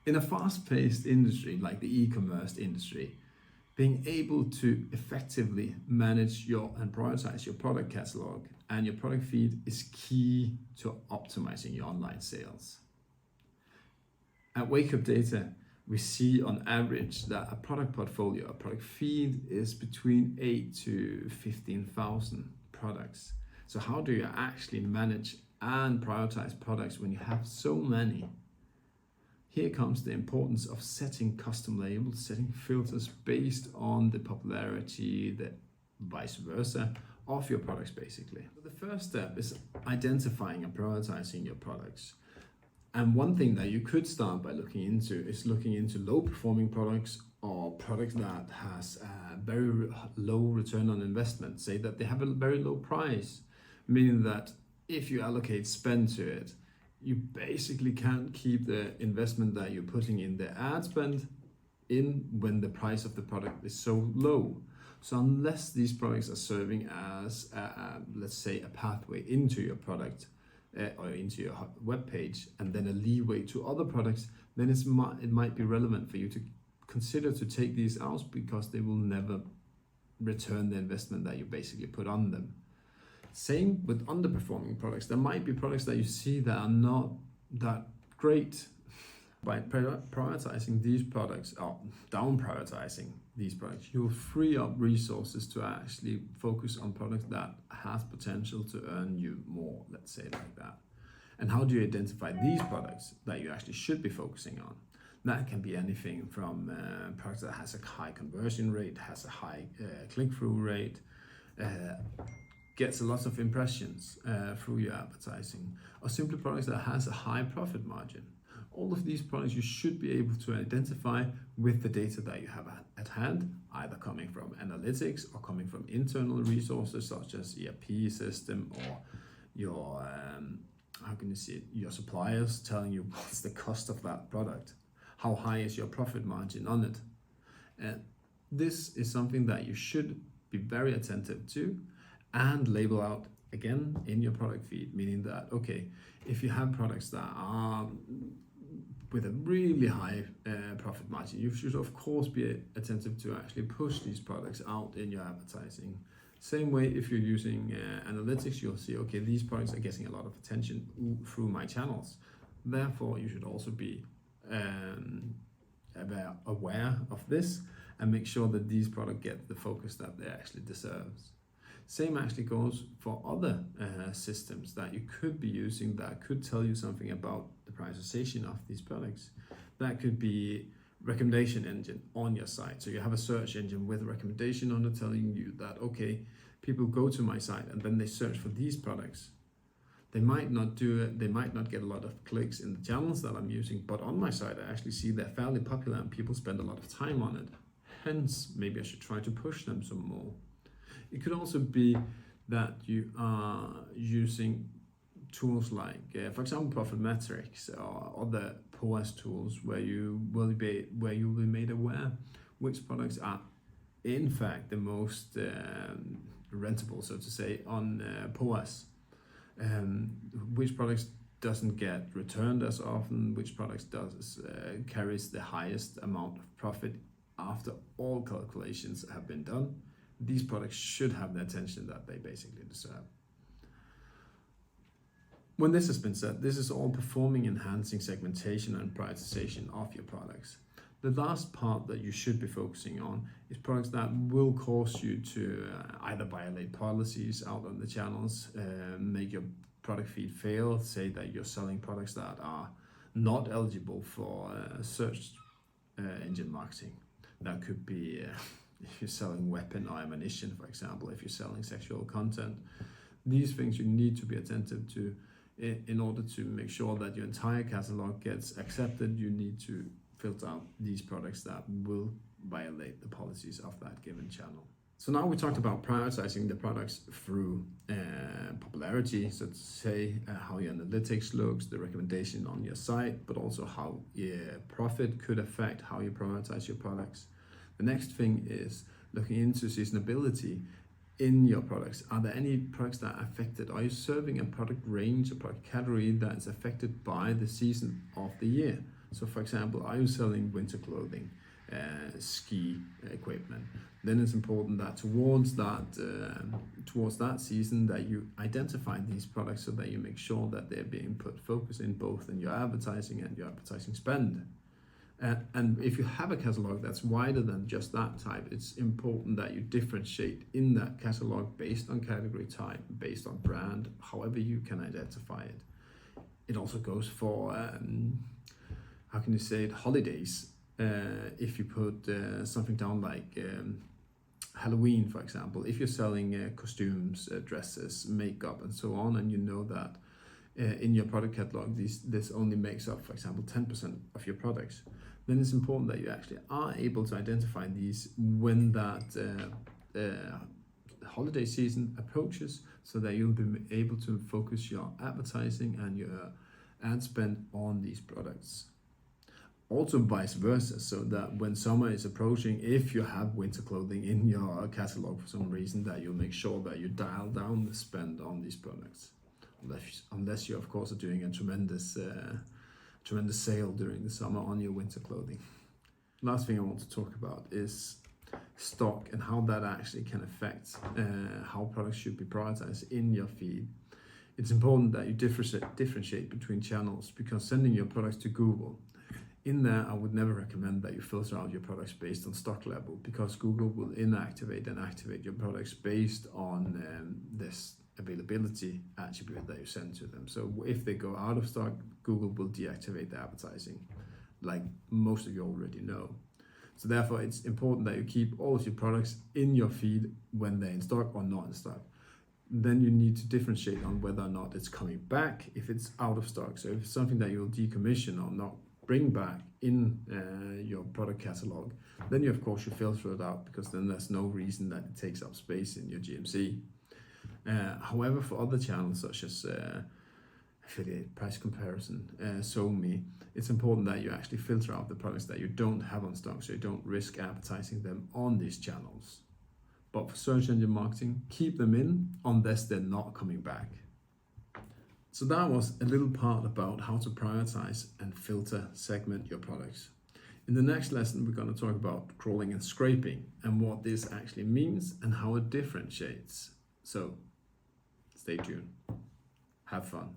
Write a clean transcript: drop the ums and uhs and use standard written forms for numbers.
In a fast-paced industry like the e-commerce industry, being able to effectively manage and prioritize your product catalog and your product feed is key to optimizing your online sales. At Wake Up Data, we see on average that a product portfolio, a product feed is between 8 to 15,000 products. So how do you actually manage and prioritize products when you have so many? Here comes the importance of setting custom labels, setting filters based on the popularity, the vice versa, of your products basically. So the first step is identifying and prioritizing your products. And one thing that you could start by looking into low performing products or products that has a very low return on investment. Say that they have a very low price, meaning that if you allocate spend to it, you basically can't keep the investment that you're putting in the ad spend in when the price of the product is so low. So unless these products are serving as, let's say, a pathway into your product or into your web page, and then a leeway to other products, then it might be relevant for you to consider to take these out, because they will never return the investment that you basically put on them. Same with underperforming products. There might be products that you see that are not that great. By prioritizing these products, or down prioritizing these products, you'll free up resources to actually focus on products that has potential to earn you more, let's say like that. And how do you identify these products that you actually should be focusing on? That can be anything from products that has a high conversion rate, has a high click-through rate, gets a lot of impressions through your advertising, or simply products that has a high profit margin. All of these products you should be able to identify with the data that you have at hand, either coming from analytics or coming from internal resources such as ERP system or your your suppliers telling you what's the cost of that product, how high is your profit margin on it. And this is something that you should be very attentive to and label out again in your product feed, meaning that, okay, if you have products that are with a really high profit margin, you should of course be attentive to actually push these products out in your advertising. Same way, if you're using analytics, you'll see, okay, these products are getting a lot of attention through my channels. Therefore, you should also be aware of this and make sure that these products get the focus that they actually deserves. Same actually goes for other systems that you could be using that could tell you something about the prioritization of these products. That could be recommendation engine on your site. So you have a search engine with a recommendation on it telling you that, okay, people go to my site and then they search for these products. They might not do it, they might not get a lot of clicks in the channels that I'm using, but on my site I actually see they're fairly popular and people spend a lot of time on it. Hence, maybe I should try to push them some more. It could also be that you are using tools like, for example, Profit Metrics or other ROAS tools where you will be made aware which products are in fact the most rentable, so to say, on ROAS. Which products doesn't get returned as often, which products carries the highest amount of profit after all calculations have been done. These products should have the attention that they basically deserve. When this has been said, this is all performing enhancing segmentation and prioritization of your products. The last part that you should be focusing on is products that will cause you to either violate policies out on the channels, make your product feed fail, say that you're selling products that are not eligible for search engine marketing. That could be if you're selling weapon or ammunition, for example, if you're selling sexual content. These things you need to be attentive to in order to make sure that your entire catalog gets accepted. You need to filter out these products that will violate the policies of that given channel. So now we talked about prioritizing the products through popularity, so to say how your analytics looks, the recommendation on your site, but also how your profit could affect how you prioritize your products. The next thing is looking into seasonability in your products. Are there any products that are affected? Are you serving a product range, a product category that is affected by the season of the year? So for example, are you selling winter clothing, ski equipment? Then it's important that towards that season that you identify these products so that you make sure that they're being put focus in both in your advertising and your advertising spend. And if you have a catalog that's wider than just that type, it's important that you differentiate in that catalog based on category type, based on brand, however you can identify it. It also goes for, how can you say it, holidays. If you put something down like Halloween, for example, if you're selling costumes, dresses, makeup, and so on, and you know that in your product catalog, this only makes up, for example, 10% of your products, then it's important that you actually are able to identify these when that holiday season approaches, so that you'll be able to focus your advertising and your ad spend on these products. Also vice versa, so that when summer is approaching, if you have winter clothing in your catalog for some reason, that you'll make sure that you dial down the spend on these products. Unless you of course are doing a tremendous sale during the summer on your winter clothing. Last thing I want to talk about is stock and how that actually can affect how products should be prioritized in your feed. It's important that you differentiate between channels, because sending your products to Google, in there, I would never recommend that you filter out your products based on stock level, because Google will inactivate and activate your products based on this availability attribute that you send to them. So if they go out of stock, Google will deactivate the advertising, like most of you already know. So therefore, it's important that you keep all of your products in your feed when they're in stock or not in stock. Then you need to differentiate on whether or not it's coming back if it's out of stock. So if it's something that you'll decommission or not bring back in your product catalog, then you of course should filter it out, because then there's no reason that it takes up space in your GMC. However, for other channels such as affiliate, price comparison, SoMe, it's important that you actually filter out the products that you don't have on stock, so you don't risk advertising them on these channels. But for search engine marketing, keep them in unless they're not coming back. So that was a little part about how to prioritize and filter, segment your products. In the next lesson, we're going to talk about crawling and scraping and what this actually means and how it differentiates. So stay tuned. Have fun.